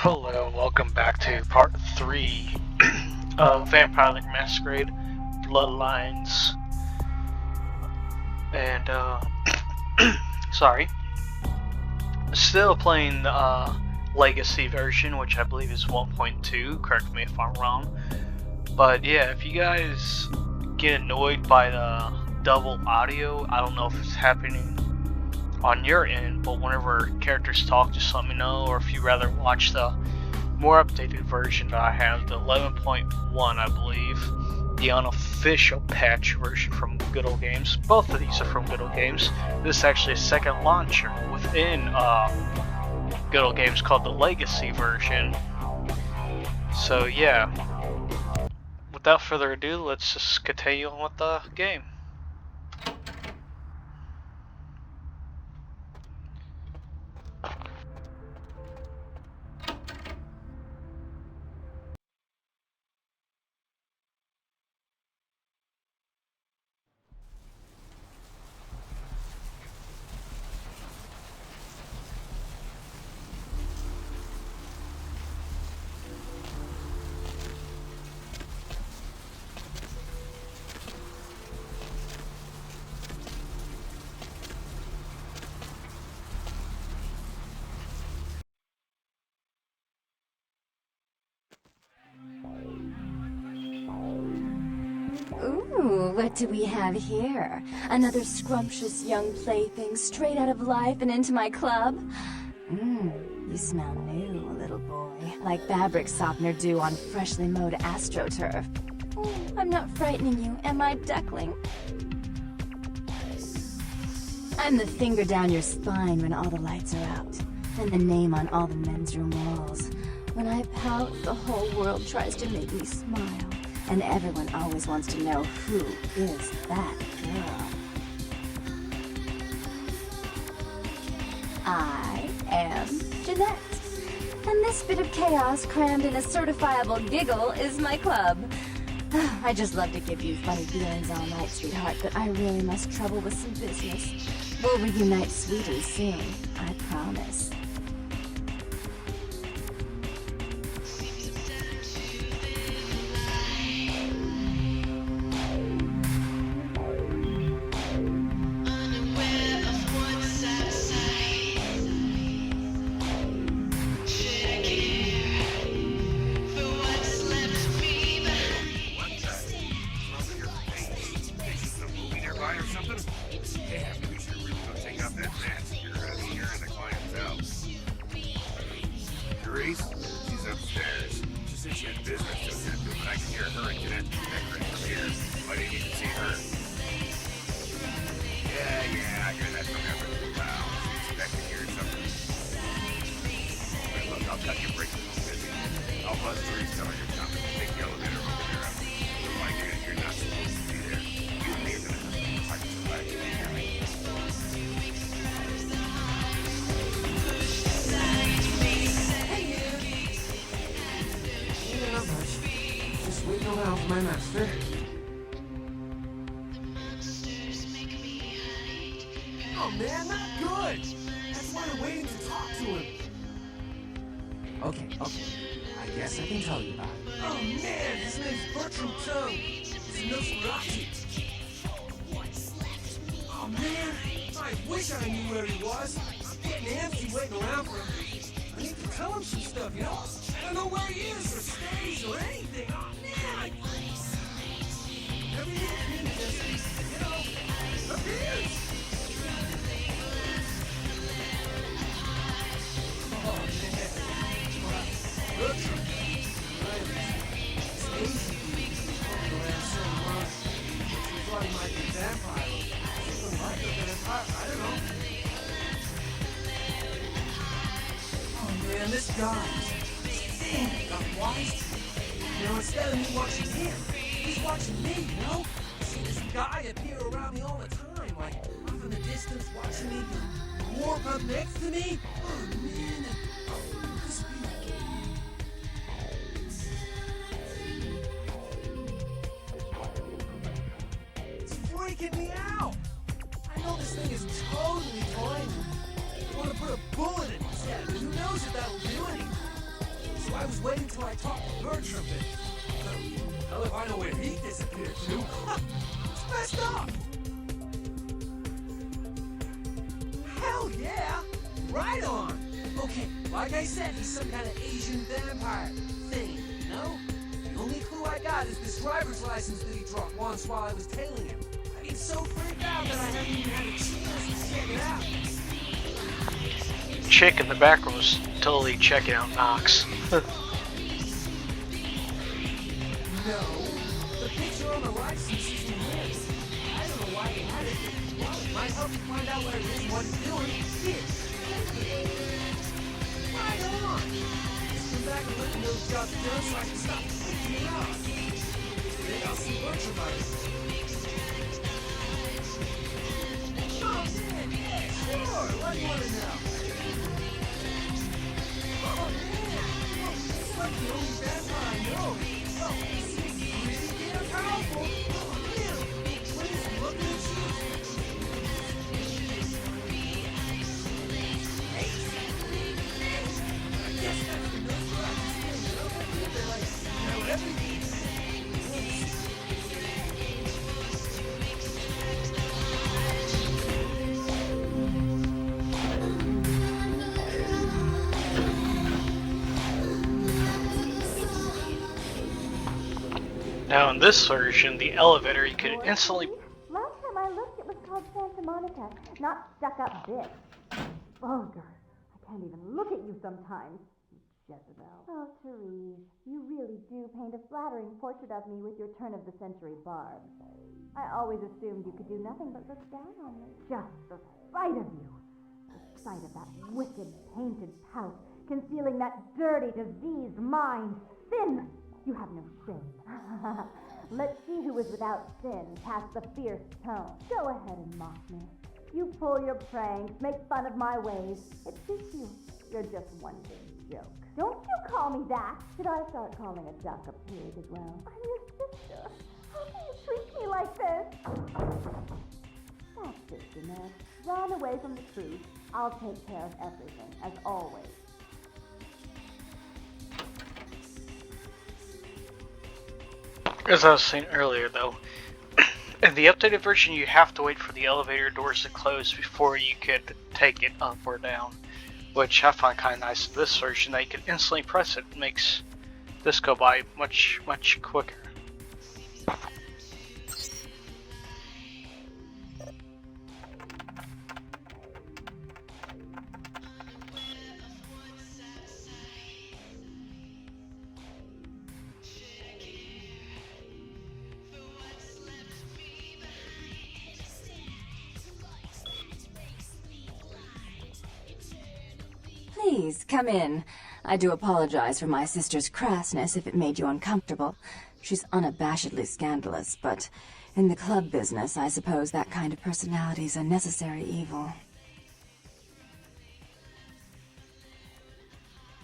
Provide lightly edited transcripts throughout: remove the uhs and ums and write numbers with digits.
Hello, welcome back to part 3 of Vampire the Masquerade Bloodlines. And, sorry. Still playing the Legacy version, which I believe is 1.2, correct me if I'm wrong. But yeah, if you guys get annoyed by the double audio, I don't know if it's happening on your end, but whenever characters talk, just let me know, or if you rather watch the more updated version that I have, the 11.1, I believe, the unofficial patch version from Good Old Games. Both of these are from Good Old Games. This is actually a second launcher within Good Old Games called the Legacy version. So yeah, without further ado, let's just continue on with the game. Ooh, what do we have here? Another scrumptious young plaything straight out of life and into my club? You smell new, little boy. Like fabric softener dew on freshly mowed astroturf. I'm not frightening you, am I, duckling? I'm the finger down your spine when all the lights are out, and the name on all the men's room walls. When I pout, the whole world tries to make me smile. And everyone always wants to know who is that girl. I am Jeanette. And this bit of chaos crammed in a certifiable giggle is my club. I just love to give you funny feelings all night, sweetheart, but I really must trouble with some business. We'll reunite sweetly soon, I promise. She's upstairs. She said she had business to attend to, but I can hear her and Jeanette bickering from here. I didn't even see her. Yeah, I hear that from every wow. She expect to hear something. But look, I'll cut your break. Busy. I'll buzz Therese, tell her you're coming. Take the elevator over there. Like you're not supposed to be there. You and me are gonna have to fight somebody. Can you hear me? Just waiting around for my master. Oh man, not good! That's why I'm waiting to talk to him. Okay. I guess I can tell you about it. Oh man, his name's Bertram Tung. He's a Nosferatu. Oh man, I wish I knew where he was. I'm getting antsy waiting around for him. I need to tell him some stuff, you know? I don't know where he is or stays or anything. Oh man! Everything just, you know, appears. Oh man. Bertram. It's easy walking around so much. She thought he might be a vampire. Something like a vampire. I don't know. Oh man, this guy. Got wise to me. You know, instead of me watching him, he's watching me, you know? I see this guy appear around me all the time, like off in the distance watching me warp up next to me. Oh man, this it's freaking me out. I know this thing is totally toying with me. I want to put a bullet in his head, but who knows if that'll do anything. I was waiting till I talked to Bertram, but hell if I know where he disappeared to. It's messed up. Hell yeah! Right on! Okay, like I said, he's some kind of Asian vampire thing, you know? The only clue I got is this driver's license that he dropped once while I was tailing him. I get so freaked out that I haven't even had a chance to check it out. Chick in the background was totally checking out Knox. No. The picture on the license isn't his. I don't know why they had it. Well, it might help you find out what it is and what he's doing. Here. Right on. Just come back and let me know the job's done so I can stop freaking it out. Then I'll see Bertram about it. Oh, man, yeah, sure. What do you want to know? Oh, man. It's like the only vampire I know. Oh, he's really damn powerful. Oh, man. What is he looking at you? I guess that's the nose where I can stand, you know? They're like, you know, everything. Now in this version, the elevator you could instantly... Last time I looked, it was called Santa Monica, not stuck-up bitch. Vulgar. I can't even look at you sometimes, Jezebel. Oh, Therese, you really do paint a flattering portrait of me with your turn-of-the-century barbs. I always assumed you could do nothing but look down on me. Just the sight of you. The sight of that wicked, painted pout, concealing that dirty, diseased mind. Sin! You have no shame. Let's see who is without sin past the fierce tone. Go ahead and mock me. You pull your pranks, make fun of my ways. It suits you. You're just one big joke. Don't you call me that. Should I start calling a duck a pig as well? I'm your sister. How can you treat me like this? That's it, Jeanette. Run away from the truth. I'll take care of everything, as always. As I was saying earlier though, in the updated version you have to wait for the elevator doors to close before you could take it up or down. Which I find kind of nice in this version, that you can instantly press it. It makes this go by much quicker. Please, come in. I do apologize for my sister's crassness if it made you uncomfortable. She's unabashedly scandalous, but in the club business, I suppose that kind of personality's a necessary evil.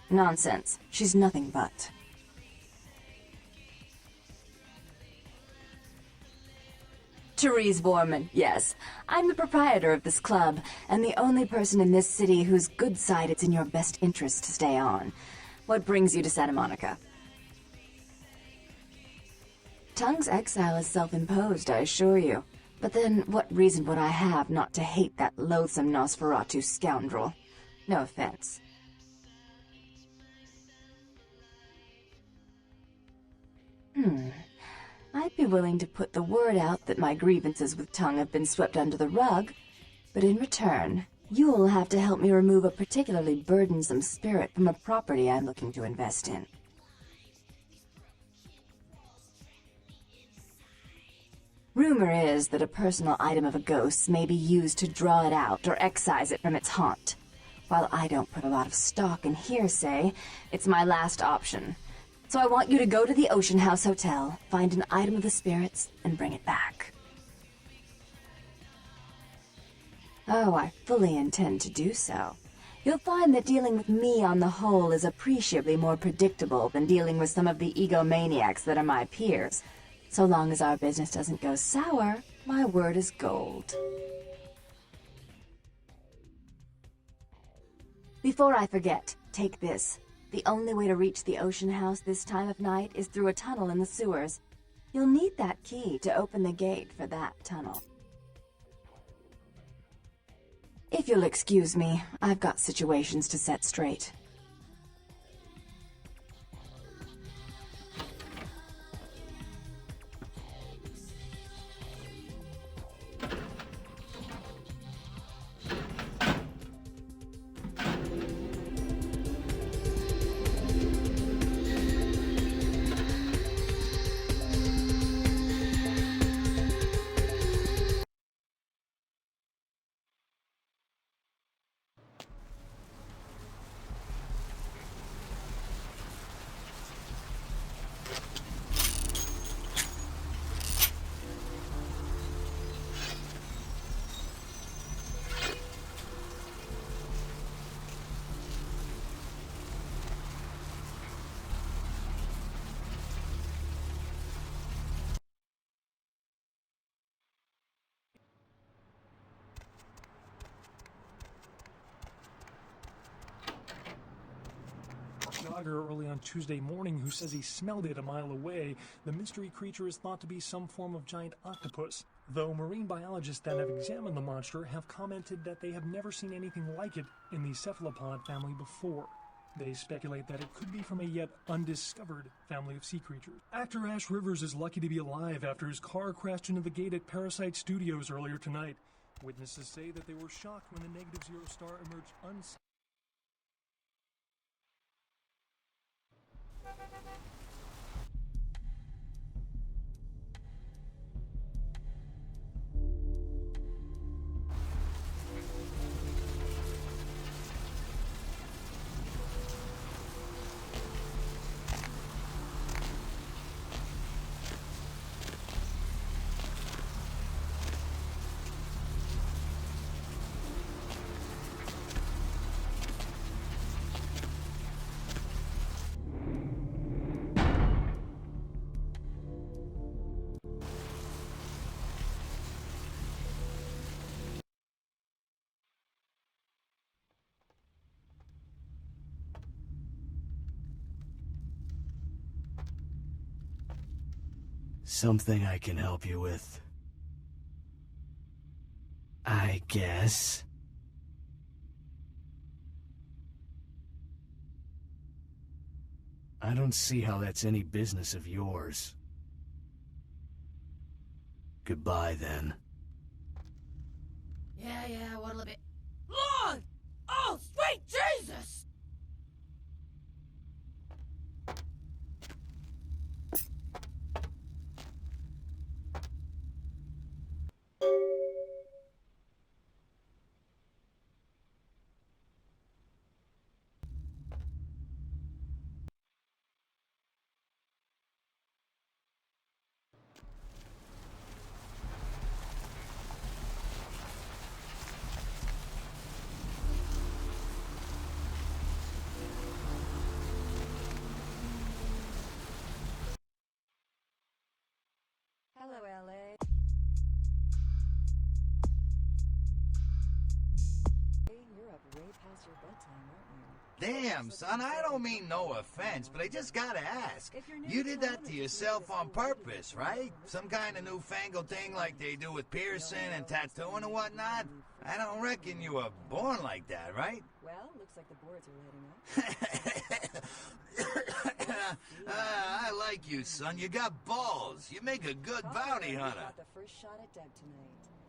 Nonsense. She's nothing but. Therese Borman, yes. I'm the proprietor of this club, and the only person in this city whose good side it's in your best interest to stay on. What brings you to Santa Monica? Tongue's exile is self-imposed, I assure you. But then, what reason would I have not to hate that loathsome Nosferatu scoundrel? No offense. I'd be willing to put the word out that my grievances with Tongue have been swept under the rug, but in return, you'll have to help me remove a particularly burdensome spirit from a property I'm looking to invest in. Rumor is that a personal item of a ghost's may be used to draw it out or excise it from its haunt. While I don't put a lot of stock in hearsay, it's my last option. So I want you to go to the Ocean House Hotel, find an item of the spirits, and bring it back. Oh, I fully intend to do so. You'll find that dealing with me on the whole is appreciably more predictable than dealing with some of the egomaniacs that are my peers. So long as our business doesn't go sour, my word is gold. Before I forget, take this. The only way to reach the ocean house this time of night is through a tunnel in the sewers. You'll need that key to open the gate for that tunnel. If you'll excuse me, I've got situations to set straight. Jogger early on Tuesday morning who says he smelled it a mile away. The mystery creature is thought to be some form of giant octopus, though marine biologists that have examined the monster have commented that they have never seen anything like it in the cephalopod family before. They speculate that it could be from a yet undiscovered family of sea creatures. Actor Ash Rivers is lucky to be alive after his car crashed into the gate at Parasite Studios earlier tonight. Witnesses say that they were shocked when the Negative Zero star emerged unseen. Something I can help you with? I guess. I don't see how that's any business of yours. Goodbye, then. Yeah, what'll it be? Lord! Oh, sweet Jesus! Hello, LA. You're up way past your bedtime, aren't you? Damn, son, I don't mean no offense, but I just gotta ask. You did that to yourself on purpose, right? Some kind of newfangled thing like they do with piercing and tattooing and whatnot? I don't reckon you were born like that, right? Well, looks like the boards are lighting up. I like you, son. You got balls. You make a good bounty hunter. Got the first shot at Deb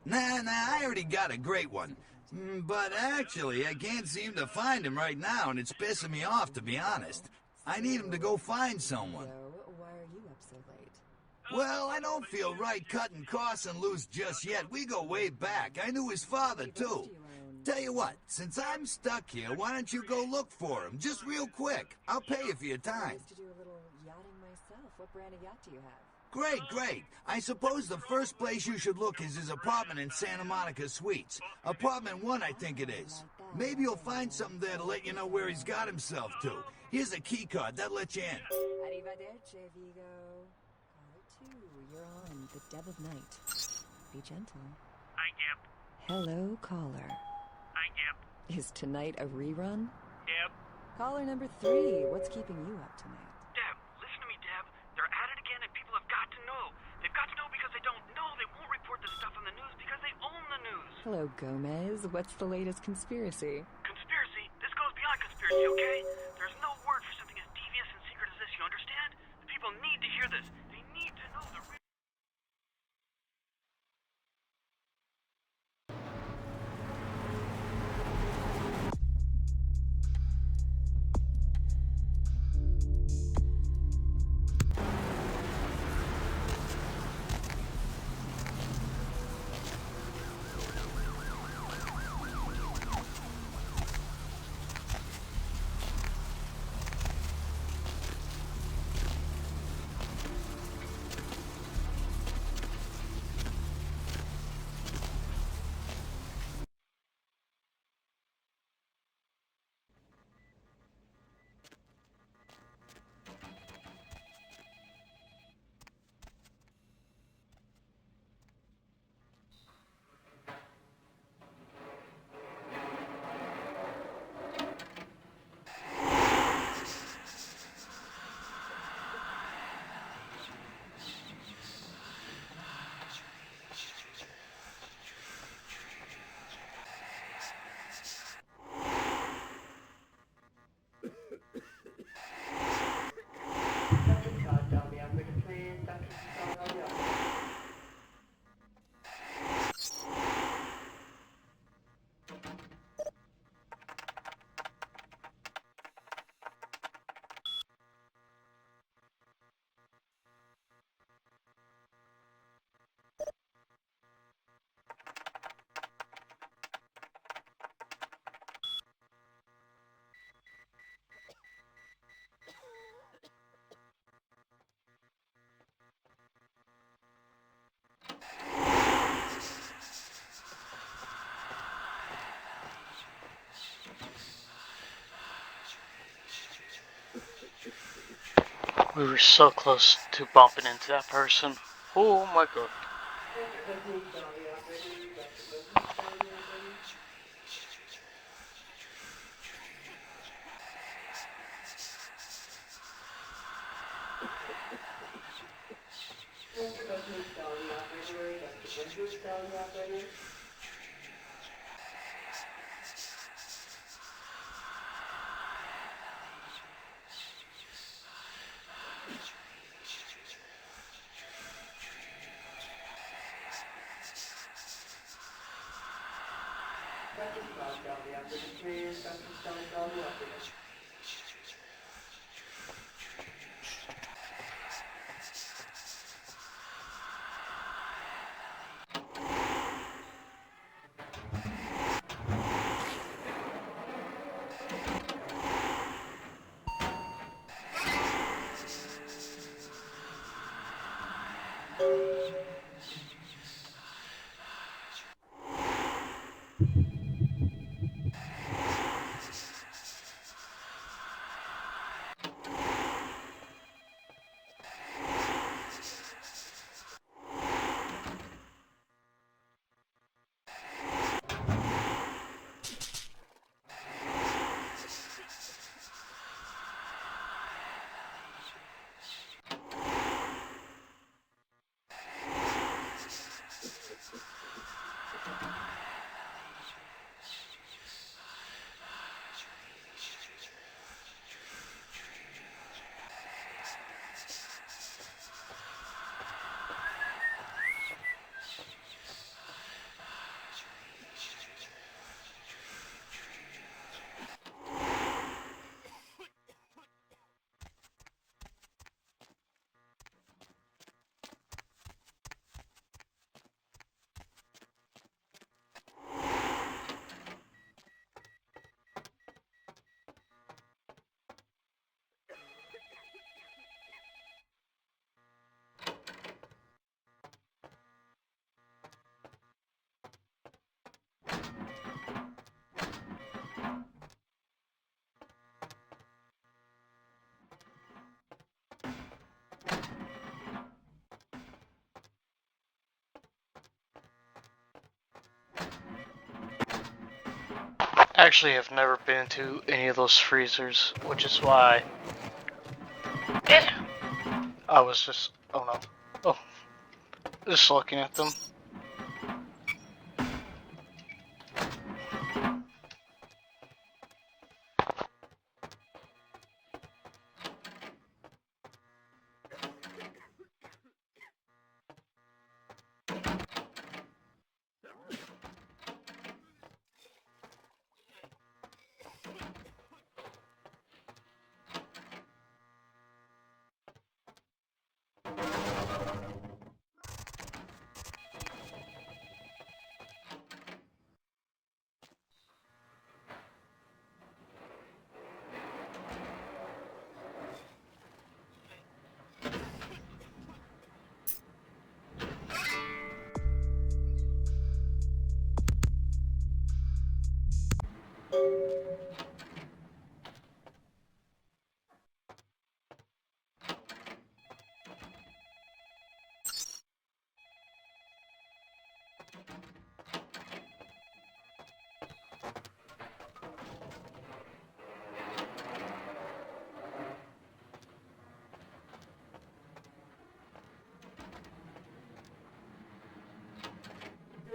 tonight. Nah, I already got a great one. But actually, I can't seem to find him right now, and it's pissing me off, to be honest. I need him to go find someone. So, why are you up so late? Well, I don't feel right cutting Carson loose just yet. We go way back. I knew his father, too. Tell you what, since I'm stuck here, why don't you go look for him? Just real quick. I'll pay you for your I time. used to do a little yachting myself. What brand of yacht do you have? Great. I suppose the first place you should look is his apartment in Santa Monica Suites. Apartment 1, I think it is. Maybe you'll find something there to let you know where he's got himself to. Here's a key card. That lets you in. Arrivederci, Vigo. Caller 2, you're on the Deb of Night. Be gentle. Hi, Deb. Hello, caller. Hi, Deb. Is tonight a rerun? Deb, Caller number 3, what's keeping you up tonight? Deb, listen to me, Deb. They're at it again and people have got to know. They've got to know because they don't know. They won't report this stuff on the news because they own the news. Hello, Gomez. What's the latest conspiracy? Conspiracy? This goes beyond conspiracy, okay? There's no word for something as devious and secret as this, you understand? The people need to hear this. They need to know the real... We were so close to bumping into that person. Oh my god. Actually, I've never been to any of those freezers, which is why I was just, oh no, oh, just looking at them.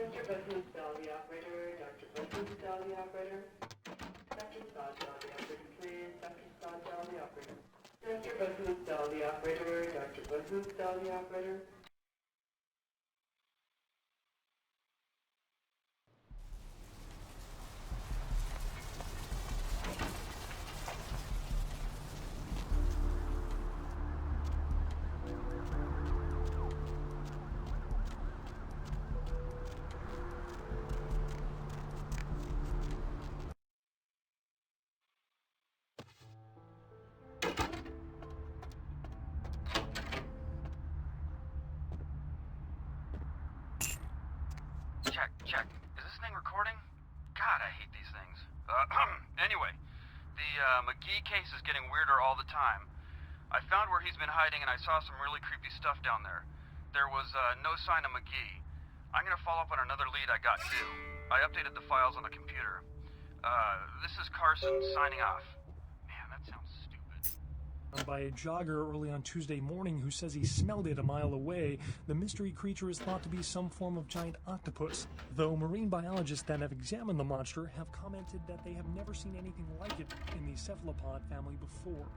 Dr. Button, Dolly operator. Dr. Button, Dolly operator. Dr. Spot, Dolly operator, please. Dr. Spot, Dolly operator. Dr. Button, Dolly operator. Dr. Button, Dolly operator. Check. Is this thing recording? God, I hate these things. Anyway, the McGee case is getting weirder all the time. I found where he's been hiding and I saw some really creepy stuff down there. There was no sign of McGee. I'm gonna follow up on another lead I got too. I updated the files on the computer. This is Carson signing off. Man, that sounds stupid. By a jogger early on Tuesday morning who says he smelled it a mile away. The mystery creature is thought to be some form of giant octopus, though marine biologists that have examined the monster have commented that they have never seen anything like it in the cephalopod family before.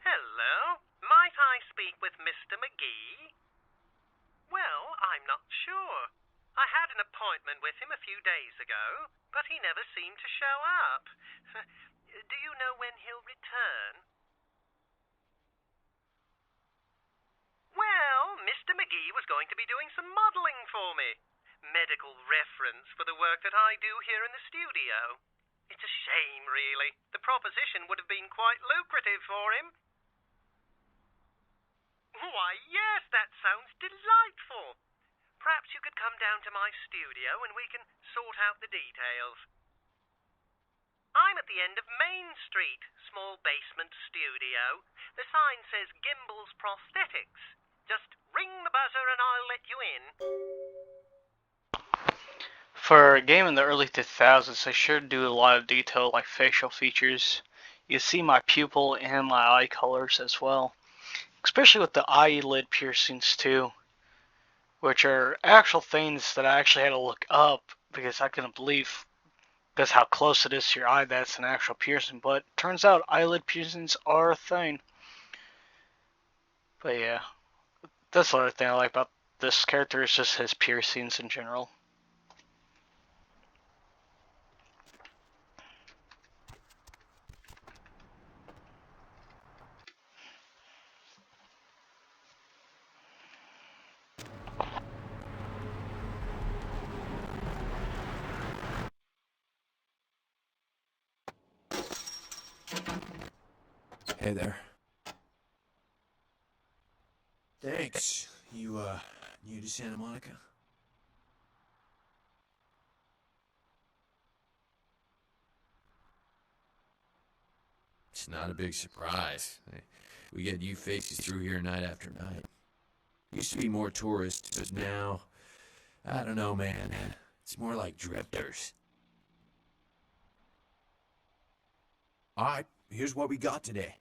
Hello? Might I speak with Mr. McGee? Well, I'm not sure. I had an appointment with him a few days ago, but he never seemed to show up. Do you know when he'll return? Well, Mr. McGee was going to be doing some modeling for me. Medical reference for the work that I do here in the studio. It's a shame, really. The proposition would have been quite lucrative for him. Why, yes, that sounds delightful. Perhaps you could come down to my studio and we can sort out the details. I'm at the end of Main Street, small basement studio. The sign says Gimbel's Prosthetics. Just ring the buzzer and I'll let you in. For a game in the early 2000s, they sure do a lot of detail like facial features. You see my pupil and my eye colors as well. Especially with the eyelid piercings too, which are actual things that I actually had to look up because I couldn't believe because how close it is to your eye that's an actual piercing. But turns out eyelid piercings are a thing. But yeah, that's the other thing I like about this character is just his piercings in general. Hey there. Thanks. You, new to Santa Monica? It's not a big surprise. We get you faces through here night after night. Used to be more tourists, but now, I don't know, man. It's more like drifters. Alright, here's what we got today.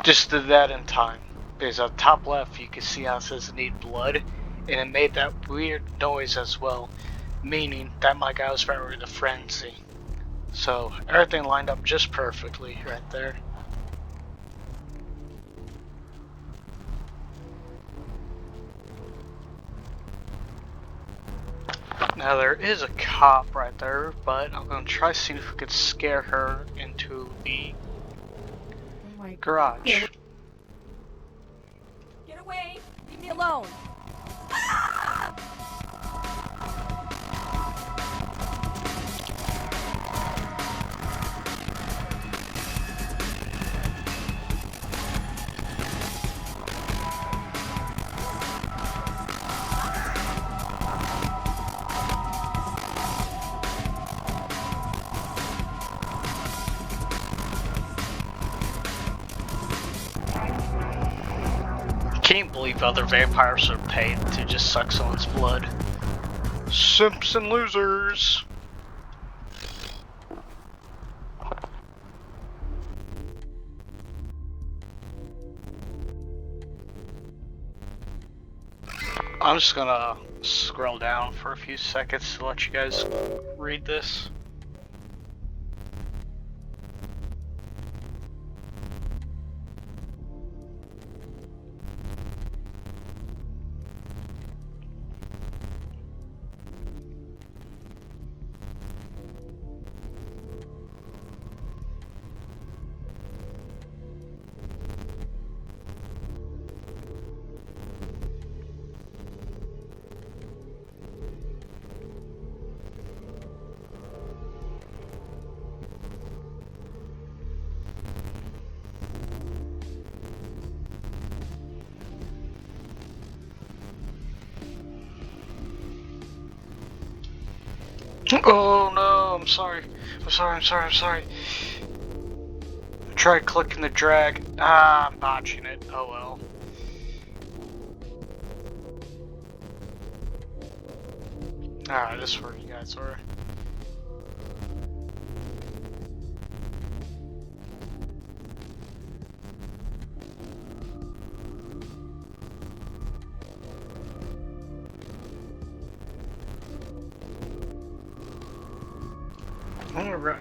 Just did that in time. Because at top left you can see how it says need blood, and it made that weird noise as well, meaning that my guy was firing the frenzy. So everything lined up just perfectly right there. Now there is a cop right there, but I'm gonna try seeing if we could scare her into the garage. Get away! Leave me alone! Can't believe other vampires are paid to just suck someone's blood. Simps and losers! I'm just gonna scroll down for a few seconds to let you guys read this. Oh no, I'm sorry. I'm sorry. I tried clicking the drag. Ah, I'm botching it. Oh well. Alright, this is where you guys are. Alright.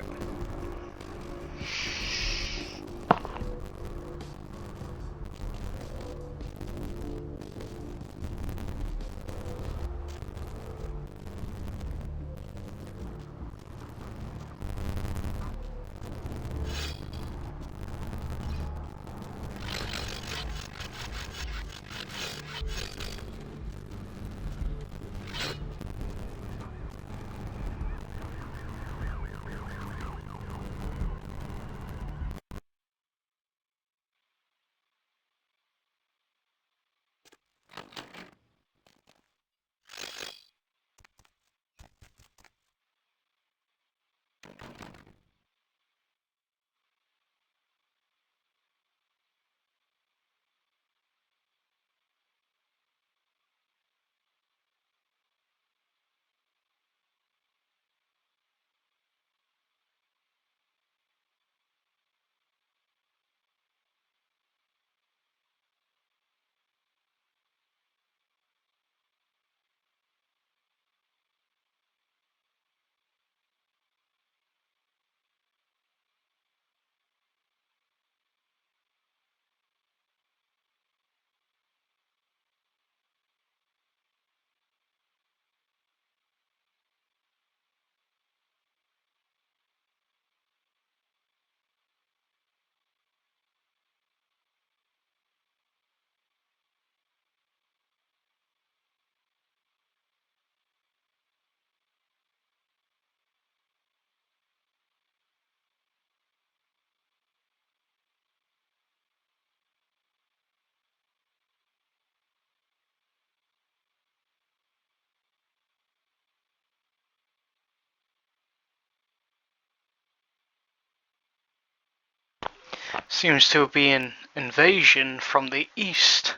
Seems to be an invasion from the east,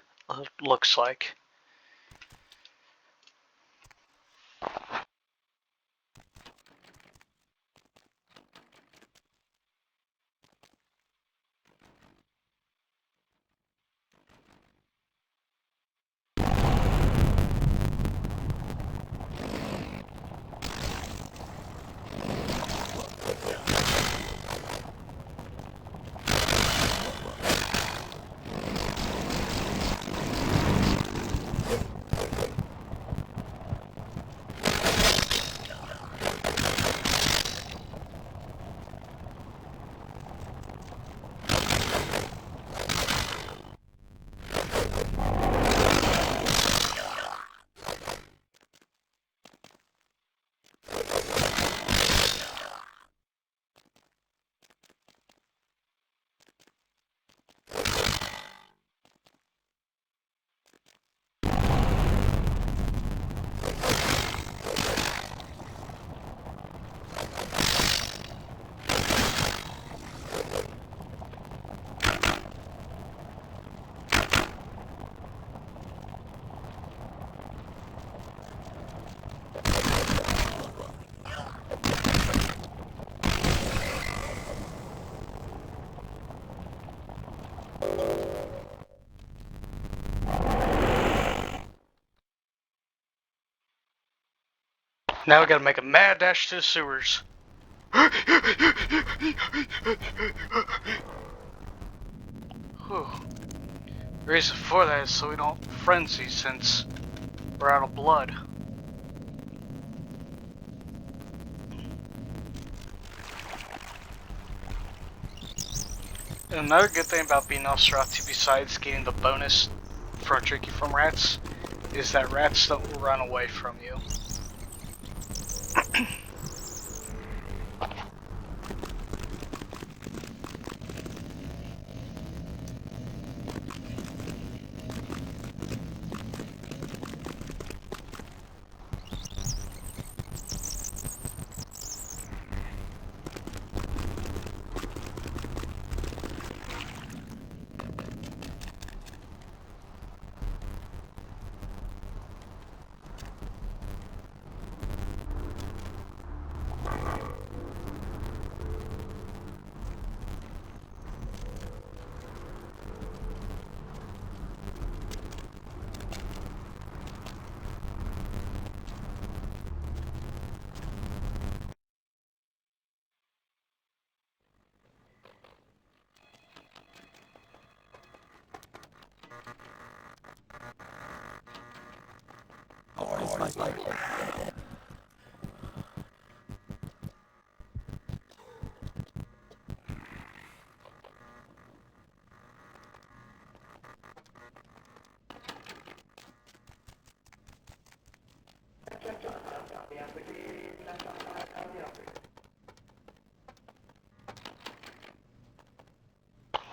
looks like. Now we gotta make a mad dash to the sewers. Whew. The reason for that is so we don't frenzy since we're out of blood. And another good thing about being Nosferatu, besides getting the bonus for tricky from rats, is that rats don't run away from you.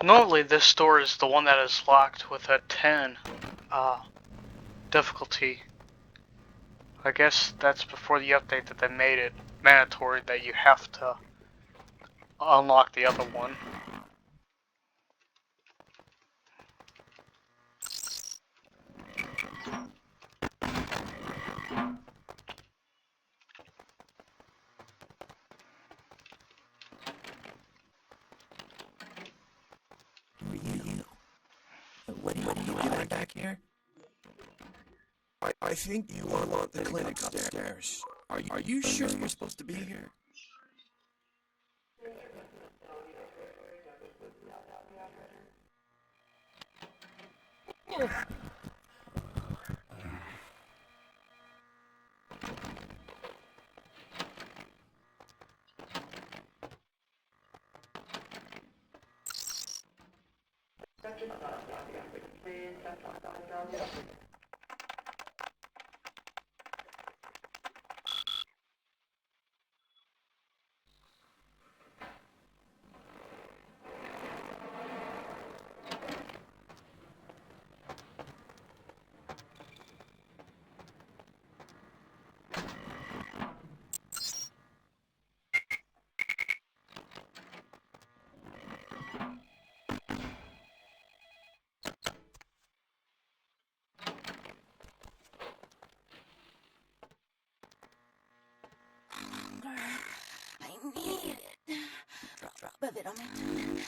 Normally this door is the one that is locked with a 10 difficulty. I guess that's before the update that they made it mandatory that you have to unlock the other one. What are you doing back here? I think you unlocked the clinic upstairs. Are you sure you're supposed to be here? need it. Drop of it on my tongue,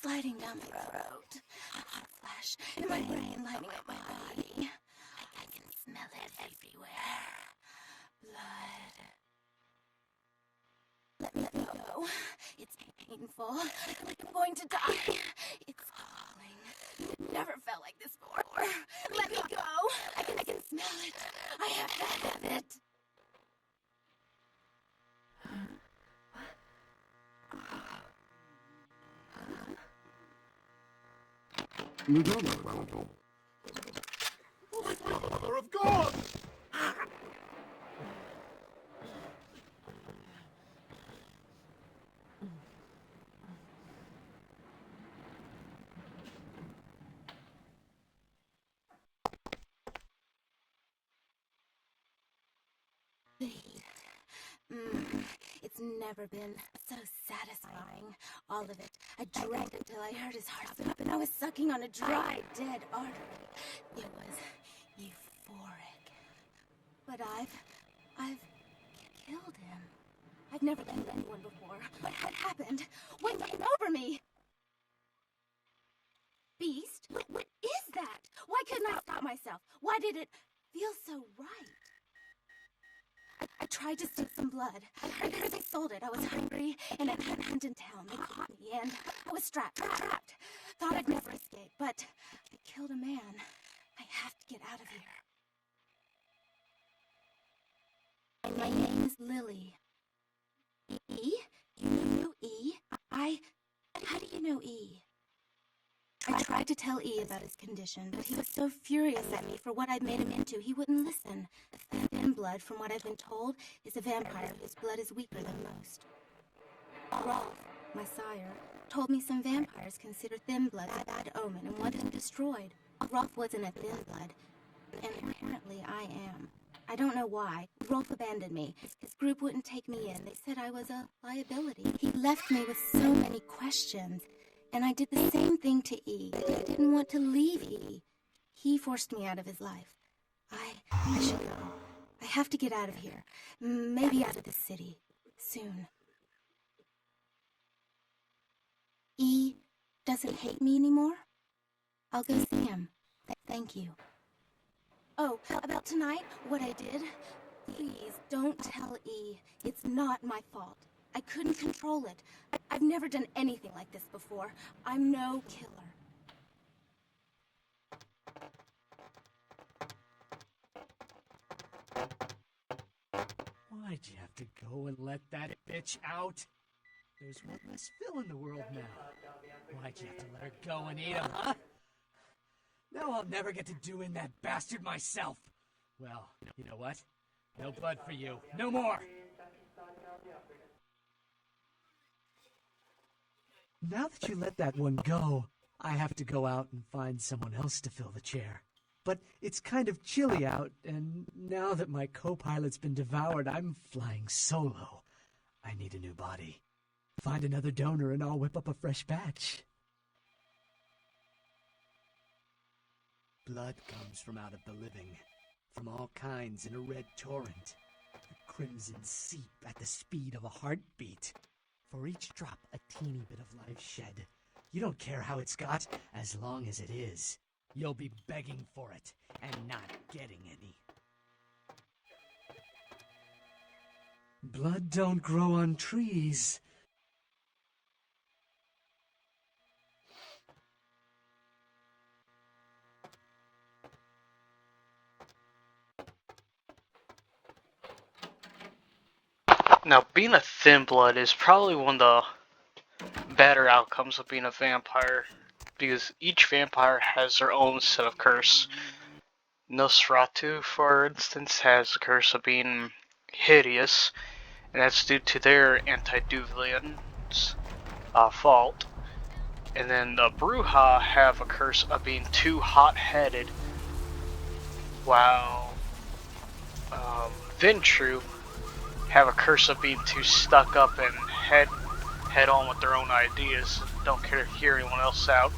sliding down my throat. A hot flash in my brain, lighting up my body. I can smell it everywhere. Blood. Let me go. It's painful. Like I'm going to die. It's calling. It never felt like this before. Let me go. I can smell it. I have to have it. Mother of God! It's never been so satisfying. All of it. I drank until I heard his heart stop and I was sucking on a dry, dead artery. It was euphoric. But I've killed him. I've never killed anyone before. What had happened? What came over me? Beast? What is that? Why couldn't I stop myself? Why did it feel so right? I tried to steal some blood. I heard they sold it. I was hungry, and I went in town. They caught me, and I was trapped. Thought I'd never escape, but I killed a man. I have to get out of here. My name is Lily. E? You know E? How do you know E? I tried to tell E about his condition, but he was so furious at me for what I'd made him into, he wouldn't listen. Thin blood, from what I've been told, is a vampire whose blood is weaker than most. Rolf, my sire, told me some vampires consider thin blood a bad omen and want him destroyed. Rolf wasn't a thin blood, and apparently I am. I don't know why. Rolf abandoned me. His group wouldn't take me in. They said I was a liability. He left me with so many questions. And I did the same thing to E. I didn't want to leave E. He forced me out of his life. I should go. I have to get out of here. Maybe out of this city. Soon. E doesn't hate me anymore? I'll go see him. Thank you. Oh, about tonight, what I did? Please, don't tell E. It's not my fault. I couldn't control it. I've never done anything like this before. I'm no killer. Why'd you have to go and let that bitch out? There's one less Phil in the world now. Why'd you have to let her go and eat him, huh? Now I'll never get to do in that bastard myself. Well, you know what? No blood for you. No more! Now that you let that one go, I have to go out and find someone else to fill the chair. But it's kind of chilly out, and now that my co-pilot's been devoured, I'm flying solo. I need a new body. Find another donor and I'll whip up a fresh batch. Blood comes from out of the living, from all kinds in a red torrent. The crimson seep at the speed of a heartbeat. For each drop, a teeny bit of life shed. You don't care how it's got, as long as it is. You'll be begging for it, and not getting any. Blood don't grow on trees. Now, being a thin blood is probably one of the better outcomes of being a vampire, because each vampire has their own set of curse. Nosferatu, for instance, has the curse of being hideous, and that's due to their antediluvian's fault. And then the Bruja have a curse of being too hot-headed, while Ventru have a curse of being too stuck up and head on with their own ideas, don't care to hear anyone else out.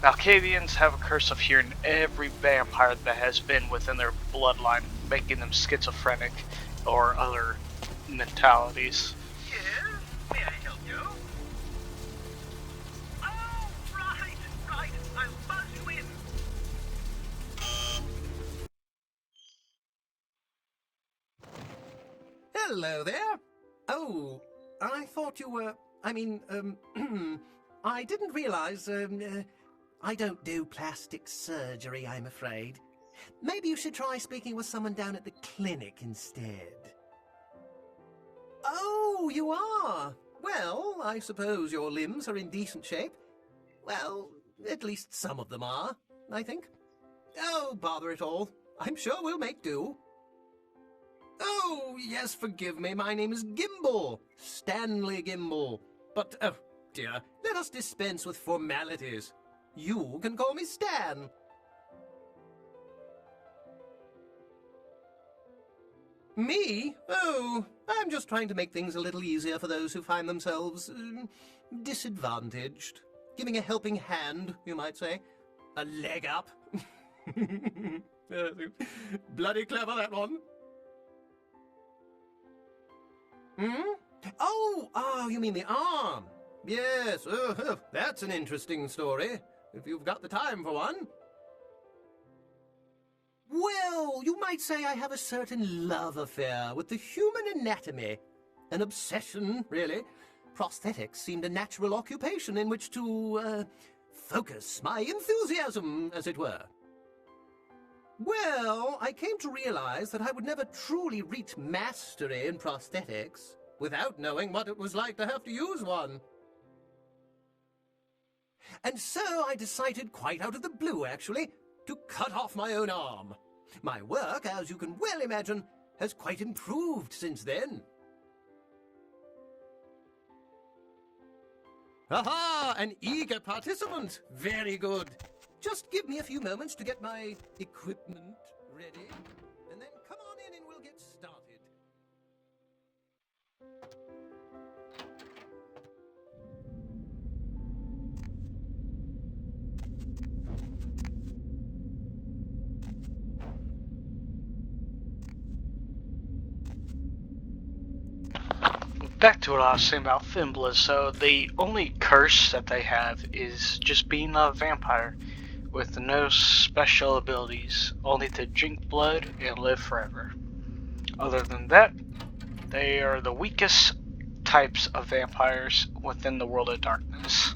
Malkavians have a curse of hearing every vampire that has been within their bloodline, making them schizophrenic or other mentalities. Yeah? Hello there. Oh, I thought you were... I didn't realize, I don't do plastic surgery, I'm afraid. Maybe you should try speaking with someone down at the clinic instead. Oh, you are? Well, I suppose your limbs are in decent shape. Well, at least some of them are, I think. Oh, bother it all. I'm sure we'll make do. Oh, yes, forgive me. My name is Gimbal. Stanley Gimbal. But, oh, dear, let us dispense with formalities. You can call me Stan. Me? Oh, I'm just trying to make things a little easier for those who find themselves disadvantaged. Giving a helping hand, you might say. A leg up. Bloody clever, that one. Hmm? Oh, you mean the arm? Yes, that's an interesting story, if you've got the time for one. Well, you might say I have a certain love affair with the human anatomy. An obsession, really. Prosthetics seemed a natural occupation in which to, focus my enthusiasm, as it were. Well, I came to realize that I would never truly reach mastery in prosthetics without knowing what it was like to have to use one. And so I decided, quite out of the blue actually, to cut off my own arm. My work, as you can well imagine, has quite improved since then. Aha! An eager participant! Very good. Just give me a few moments to get my equipment ready, and then come on in and we'll get started. Back to what I was saying about Fimbula. So the only curse that they have is just being a vampire with no special abilities, only to drink blood and live forever. Other than that, they are the weakest types of vampires within the world of darkness.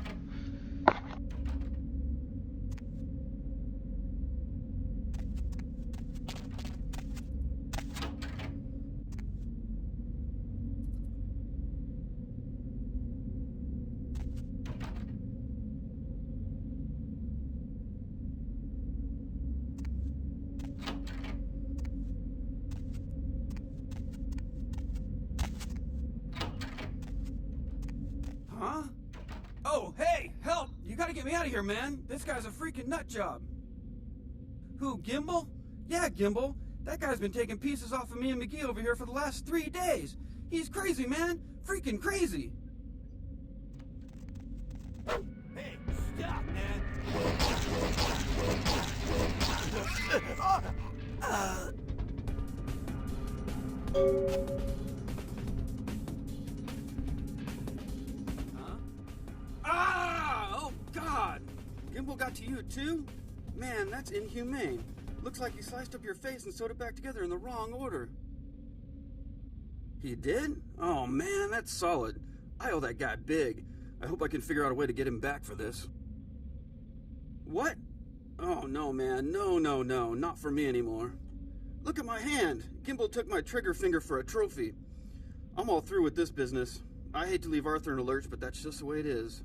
Huh? Oh, hey, help! You gotta get me out of here, man. This guy's a freaking nut job. Who, Gimbal? Yeah, Gimbal. That guy's been taking pieces off of me and McGee over here for the last 3 days. He's crazy, man. Freaking crazy. Hey, stop, man! Ah! Oh, God! Gimbal got to you, too? Man, that's inhumane. Looks like he sliced up your face and sewed it back together in the wrong order. He did? Oh, man, that's solid. I owe that guy big. I hope I can figure out a way to get him back for this. What? Oh, no, man. No, not for me anymore. Look at my hand. Gimbal took my trigger finger for a trophy. I'm all through with this business. I hate to leave Arthur in a lurch, but that's just the way it is.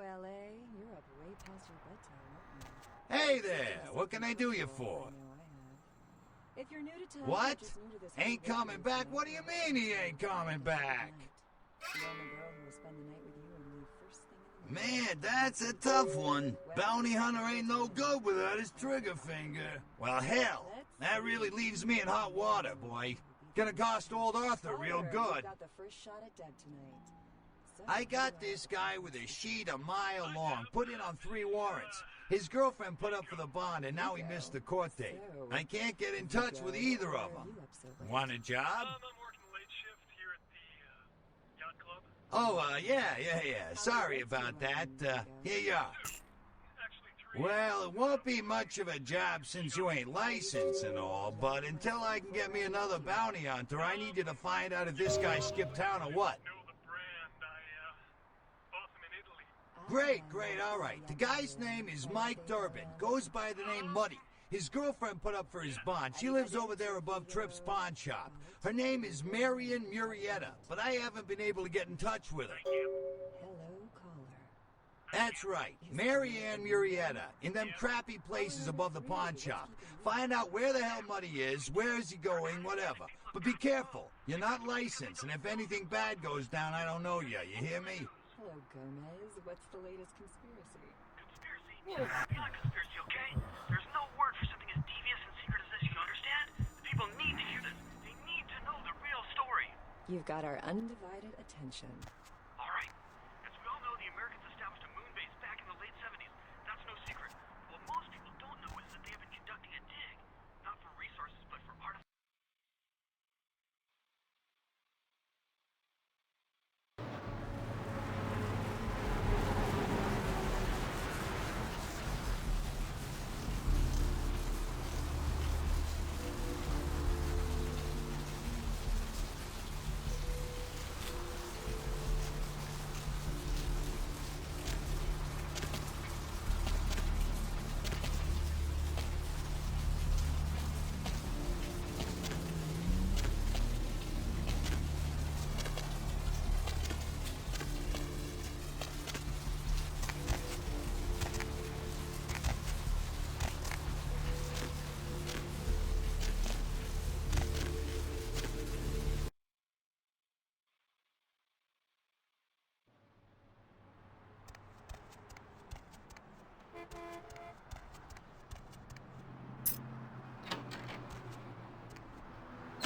LA. You're up way past your bedtime, aren't you? Hey there, what can I do you for? If you're new to town, What? or just new to this Ain't whole coming radio back? What do you mean he ain't coming back? The only girl who will spend the night with you and leave first thing in the morning. Man, that's a tough one. Bounty hunter ain't no good without his trigger finger. Well, hell, that really leaves me in hot water, boy. Gonna cost old Arthur real good. Got the first shot at Deb tonight. So, I got this guy with a sheet a mile long, put in on 3 warrants. His girlfriend put up for the bond, and now he missed the court date. I can't get in touch with either of them. Want a job? I'm working the late shift here at the yacht club. Oh, yeah. Sorry about that. Here you are. Well, it won't be much of a job since you ain't licensed and all, but until I can get me another bounty hunter, I need you to find out if this guy skipped town or what. Great, all right. The guy's name is Mike Durbin. Goes by the name Muddy. His girlfriend put up for his bond. She lives over there above Tripp's pawn shop. Her name is Marion Murrieta, but I haven't been able to get in touch with her. hello, caller. That's right, Marianne Murrieta, in them crappy places above the pawn shop. Find out where the hell Muddy is, where is he going, whatever. But be careful, you're not licensed, and if anything bad goes down, I don't know you hear me? Hello, Gomez. What's the latest conspiracy? Conspiracy? Yeah, it's not a conspiracy, okay? There's no word for something as devious and secret as this, you understand? The people need to hear this. They need to know the real story. You've got our undivided attention. All right. As we all know, the Americans established a moon base back in the late 70s. That's no secret. What most people don't know is that they have been conducting a dig. Not for resources, but for artifacts.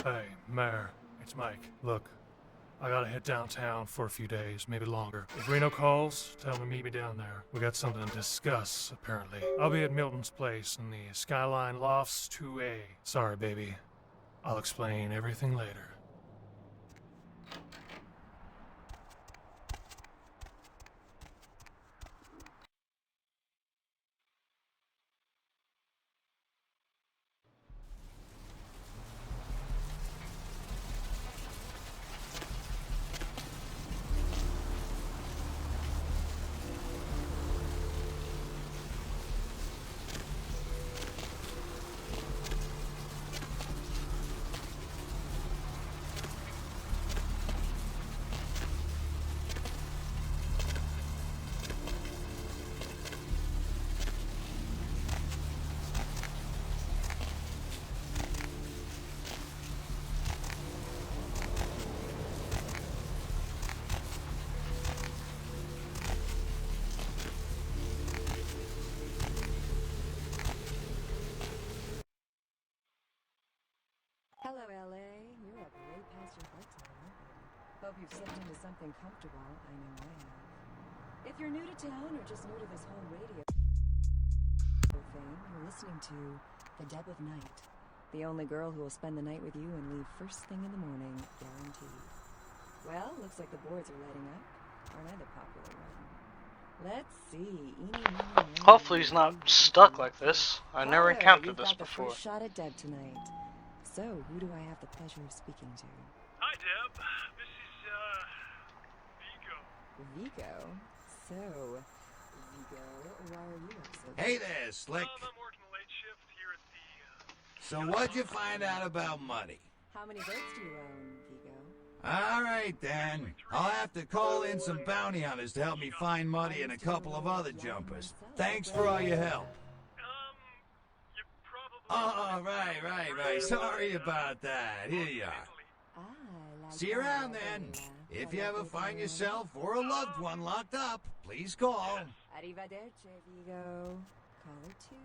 Hey, Mayor, it's Mike. Look, I gotta head downtown for a few days, maybe longer. If Reno calls, tell him to meet me down there. We got something to discuss, apparently. I'll be at Milton's place in the Skyline Lofts 2A. Sorry, baby. I'll explain everything later. Hello, LA. You're up way past your bedtime, aren't you? Hope you've slipped into something comfortable. I know I have. If you're new to town or just new to this whole radio thing, you're listening to The Deb of Night. The only girl who will spend the night with you and leave first thing in the morning, guaranteed. Well, looks like the boards are lighting up. Aren't I the popular one? Let's see. Hopefully he's not stuck like this. I never encountered this The before. first shot at Deb tonight. So, who do I have the pleasure of speaking to? Hi, Deb. This is, Vigo. Vigo? So, Vigo, why are you up so Hey there, Slick. I'm working the late shift here at the, So what'd you find out about Muddy? How many boats do you own, Vigo? All right, then. I'll have to call in some bounty hunters to help me find Muddy and a couple of other jumpers. Thanks for all your help. Oh, right. Sorry about that. Here you are. See you around, then. If you ever find yourself or a loved one locked up, please call. Arrivederci, Vigo. Caller 2.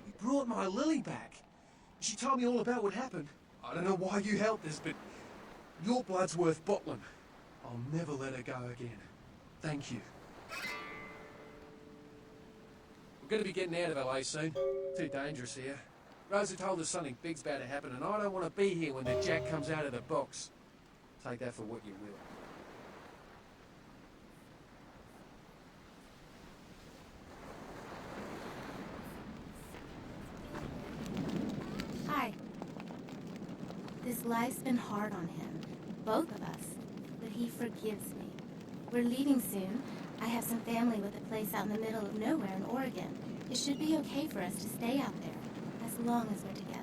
You brought my Lily back. She told me all about what happened. I don't know why you helped us, but your blood's worth bottling. I'll never let her go again. Thank you. We're going to be getting out of LA soon. Too dangerous here. Rosa told us something big's about to happen, and I don't want to be here when the jack comes out of the box. Take that for what you will. Hi. This life's been hard on him, both of us, but he forgives me. We're leaving soon. I have some family with a place out in the middle of nowhere in Oregon. It should be okay for us to stay out there, as long as we're together.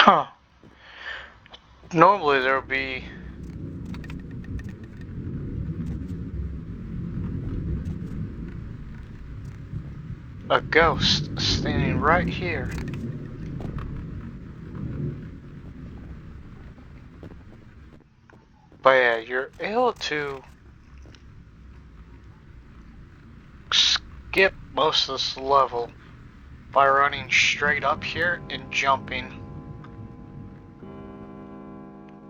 Huh. Normally there would be a ghost standing right here. But yeah, you're able to skip most of this level by running straight up here and jumping.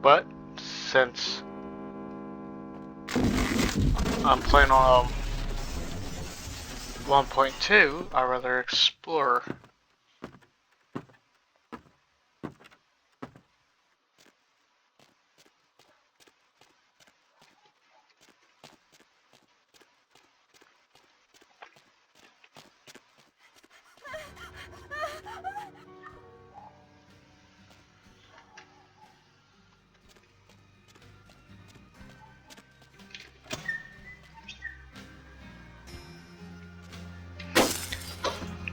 But since I'm playing on 1.2, I'd rather explore.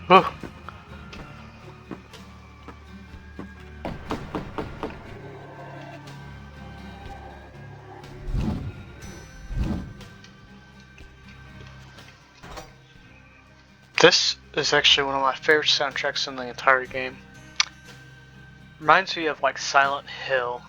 Whew. This is actually one of my favorite soundtracks in the entire game. Reminds me of like Silent Hill.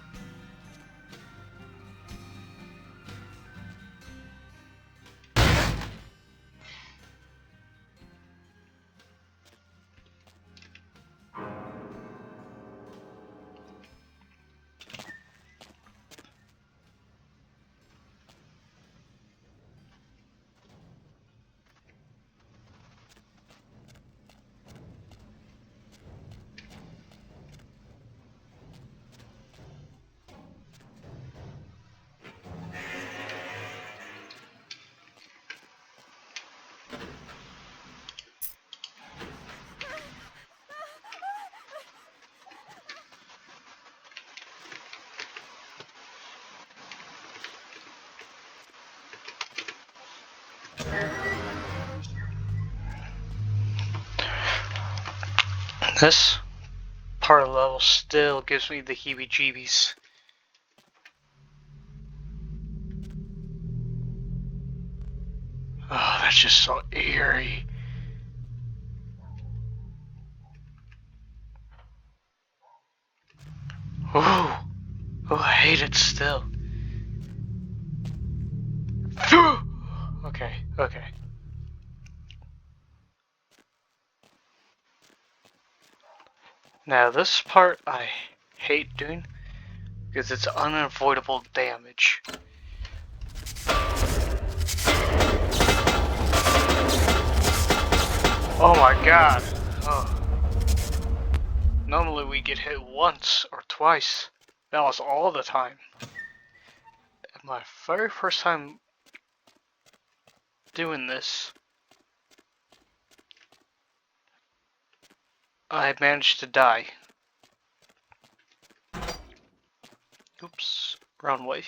This part of the level still gives me the heebie-jeebies. Oh, that's just so eerie. Ooh. Oh, I hate it still. Okay, okay. Now this part I hate doing because it's unavoidable damage. Oh my god. Oh. Normally we get hit once or twice. That was all the time. My very first time doing this, I managed to die. Oops, wrong way.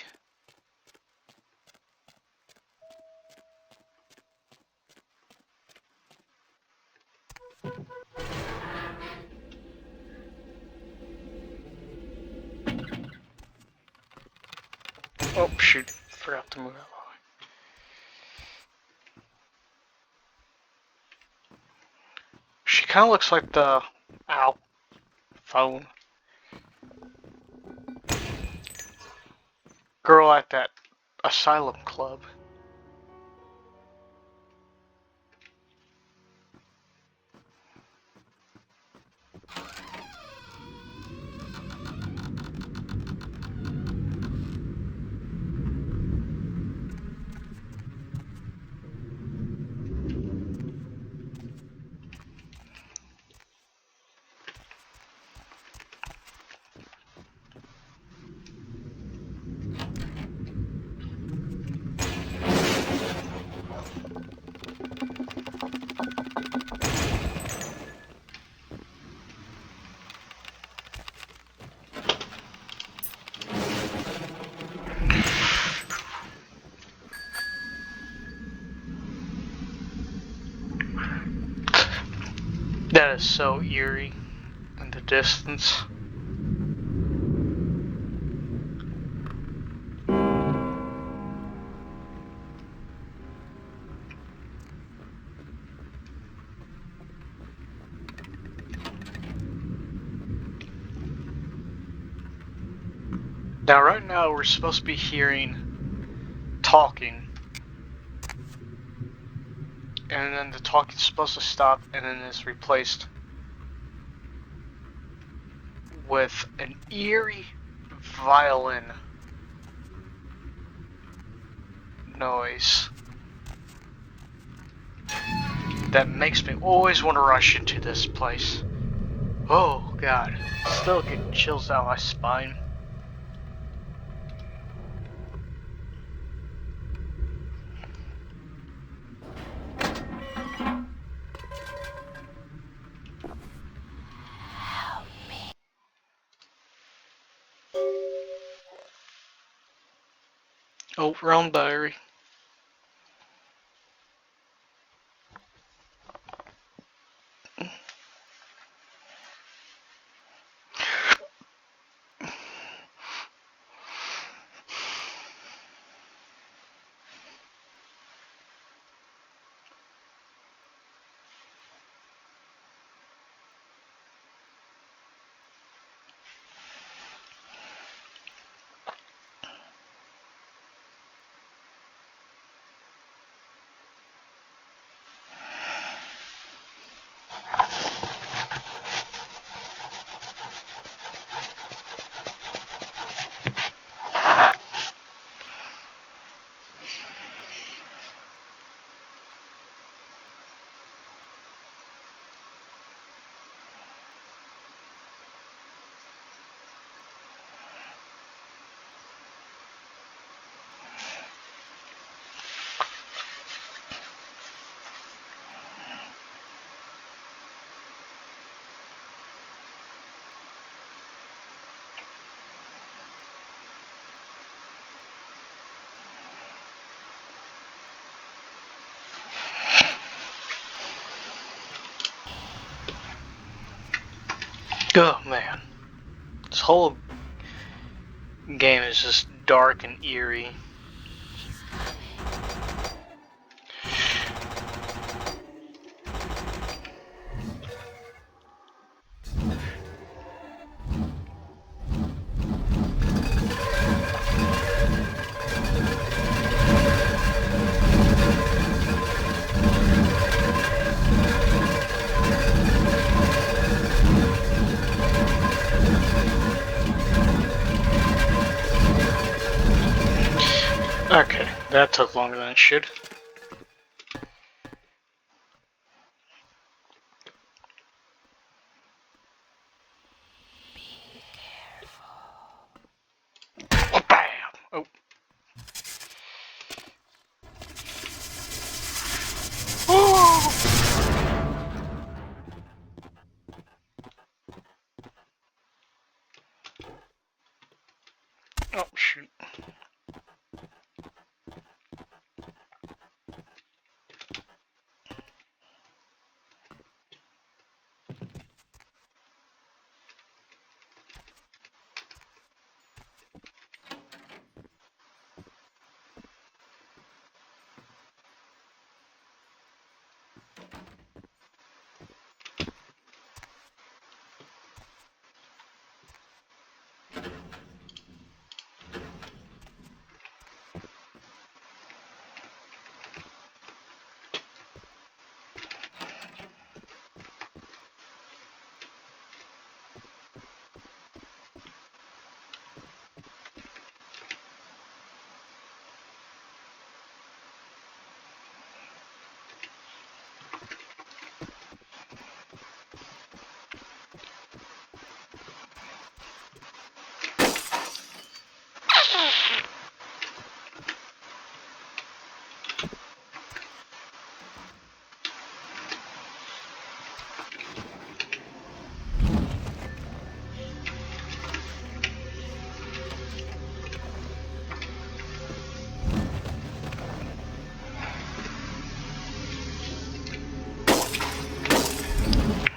Oh shoot, forgot to move that way. She kind of looks like the phone girl at that asylum club. That is so eerie in the distance. Now, right now, we're supposed to be hearing talking. And then the talking's supposed to stop, and then it's replaced with an eerie violin noise that makes me always want to rush into this place. Oh god, still getting chills down my spine. Oh, wrong diary. Oh man, this whole game is just dark and eerie. Okay, that took longer than it should. Bam! Oh. Oh! Oh, shoot.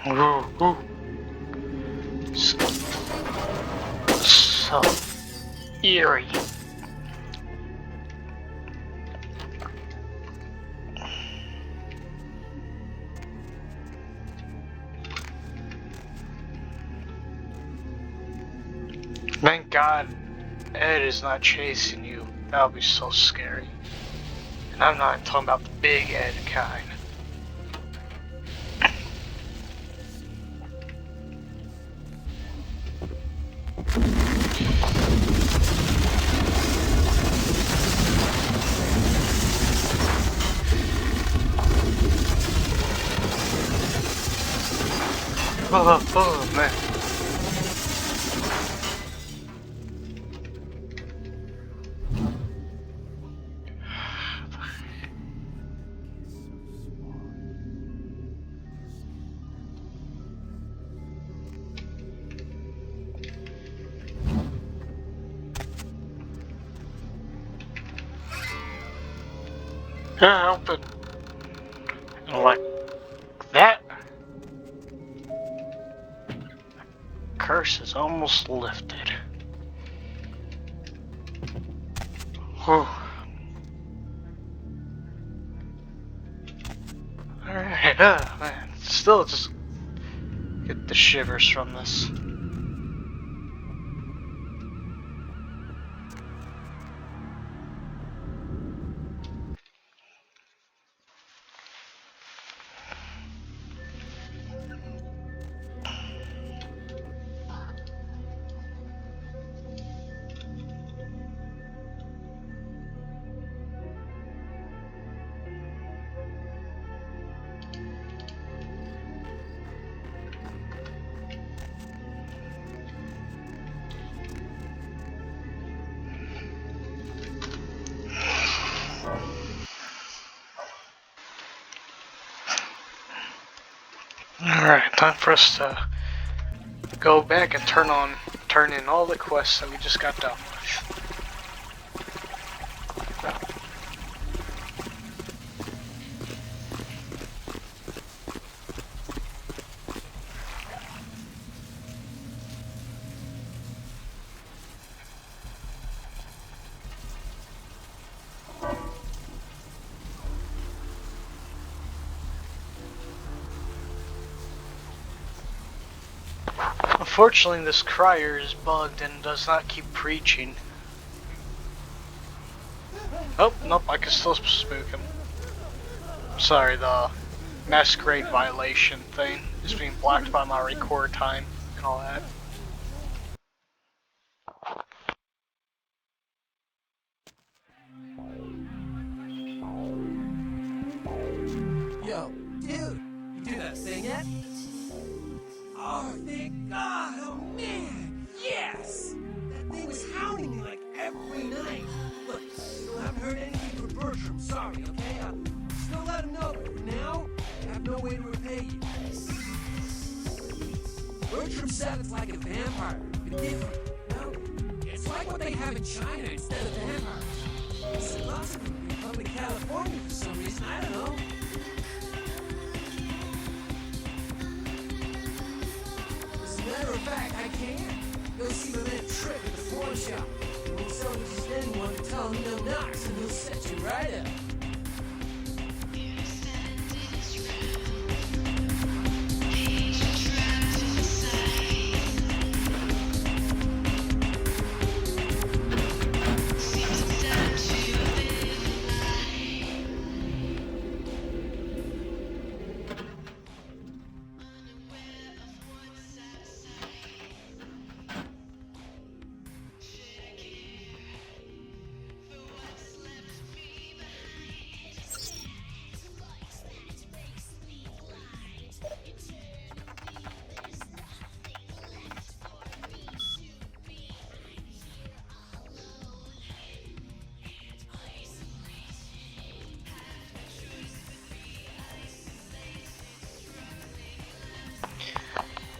Ooh, ooh. So eerie. Thank God Ed is not chasing you. That would be so scary. And I'm not even talking about the big Ed kind. Oh man. Yeah, help it. And like that. Curse is almost lifted. Whew. Alright, man. Still just get the shivers from this. Alright, time for us to go back and turn in all the quests that we just got done with. Unfortunately, this crier is bugged and does not keep preaching. Oh, nope, I can still spook him. Sorry, the masquerade violation thing is being blocked by my record time and all that. Yo, dude, you do that thing yet? Oh, thank God! Oh man, yes! That thing was hounding me like every night. Look, still haven't heard anything from Bertram. Sorry, okay? Still let him know, but for now, I have no way to repay you. Bertram said it's like a vampire, but different. No, it's like what they have in China instead of vampires. He said lots of them come to California for some reason. I don't know. As a matter of fact, I can. Go see my man Trick at the pawn shop. You won't sell it to just anyone, but tell him no knocks and he'll set you right up.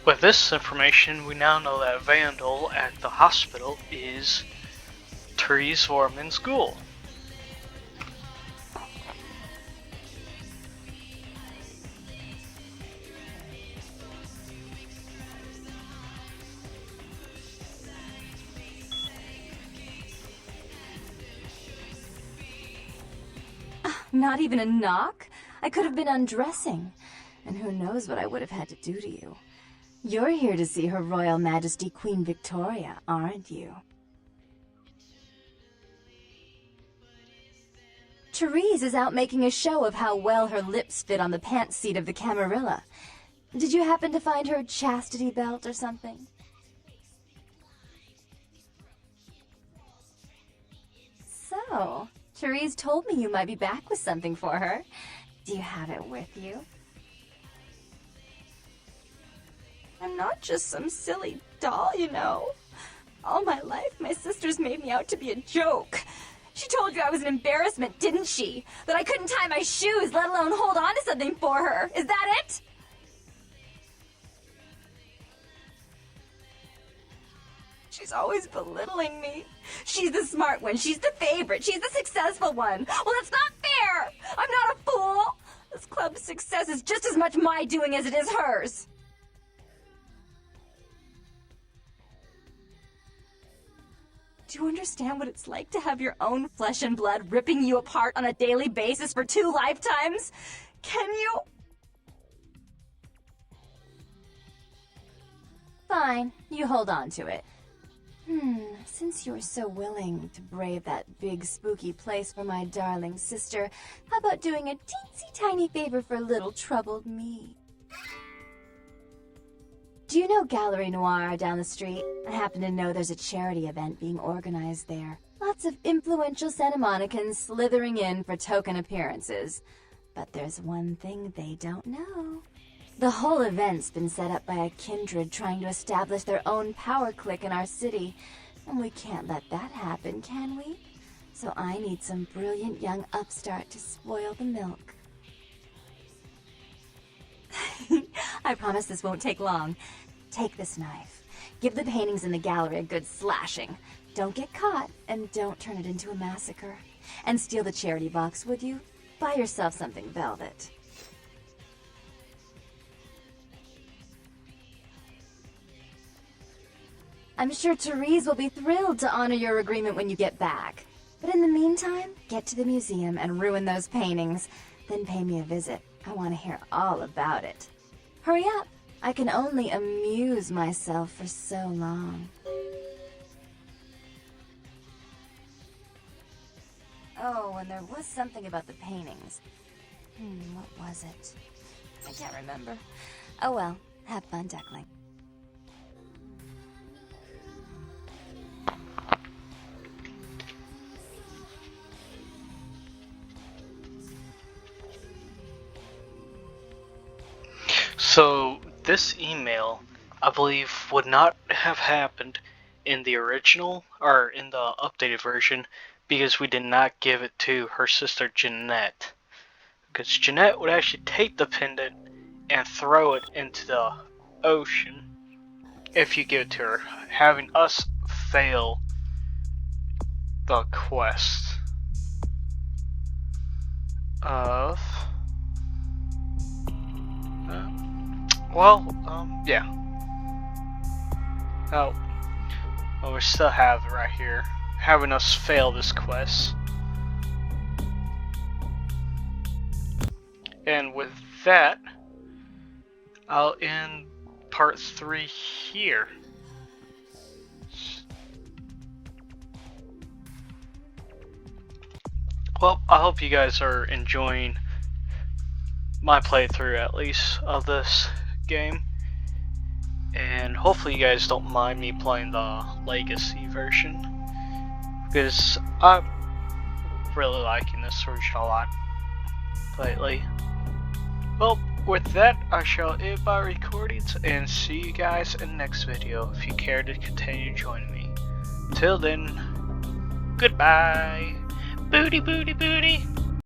With this information, we now know that Vandal at the hospital is Therese Vorman's ghoul. Not even a knock? I could have been undressing. And who knows what I would have had to do to you. You're here to see Her Royal Majesty Queen Victoria, aren't you? Therese is out making a show of how well her lips fit on the pants seat of the Camarilla. Did you happen to find her chastity belt or something? So, Therese told me you might be back with something for her. Do you have it with you? I'm not just some silly doll, you know. All my life, my sisters made me out to be a joke. She told you I was an embarrassment, didn't she? That I couldn't tie my shoes, let alone hold on to something for her. Is that it? She's always belittling me. She's the smart one. She's the favorite. She's the successful one. Well, that's not fair. I'm not a fool. This club's success is just as much my doing as it is hers. Do you understand what it's like to have your own flesh and blood ripping you apart on a daily basis for 2 lifetimes? Can you? Fine, you hold on to it. Since you're so willing to brave that big spooky place for my darling sister, how about doing a teensy tiny favor for little troubled me? Do you know Gallery Noir down the street? I happen to know there's a charity event being organized there. Lots of influential Santa Monicans slithering in for token appearances. But there's one thing they don't know. The whole event's been set up by a kindred trying to establish their own power clique in our city. And we can't let that happen, can we? So I need some brilliant young upstart to spoil the milk. I promise this won't take long. Take this knife. Give the paintings in the gallery a good slashing. Don't get caught, and don't turn it into a massacre. And steal the charity box, would you? Buy yourself something velvet. I'm sure Therese will be thrilled to honor your agreement when you get back. But in the meantime, get to the museum and ruin those paintings. Then pay me a visit. I want to hear all about it. Hurry up. I can only amuse myself for so long. Oh, and there was something about the paintings. What was it? I can't remember. Oh well, have fun, Duckling. So, this email, I believe, would not have happened in the original, or in the updated version, because we did not give it to her sister Jeanette. Because Jeanette would actually take the pendant and throw it into the ocean if you give it to her, having us fail the quest of... yeah. Oh. Well, we still have it right here. Having us fail this quest. And with that, I'll end part 3 here. Well, I hope you guys are enjoying my playthrough, at least, of this game. And hopefully you guys don't mind me playing the Legacy version, because I'm really liking this version a lot lately. Well, with that, I shall end my recordings and see you guys in the next video if you care to continue joining me. Till then, goodbye. Booty, booty, booty.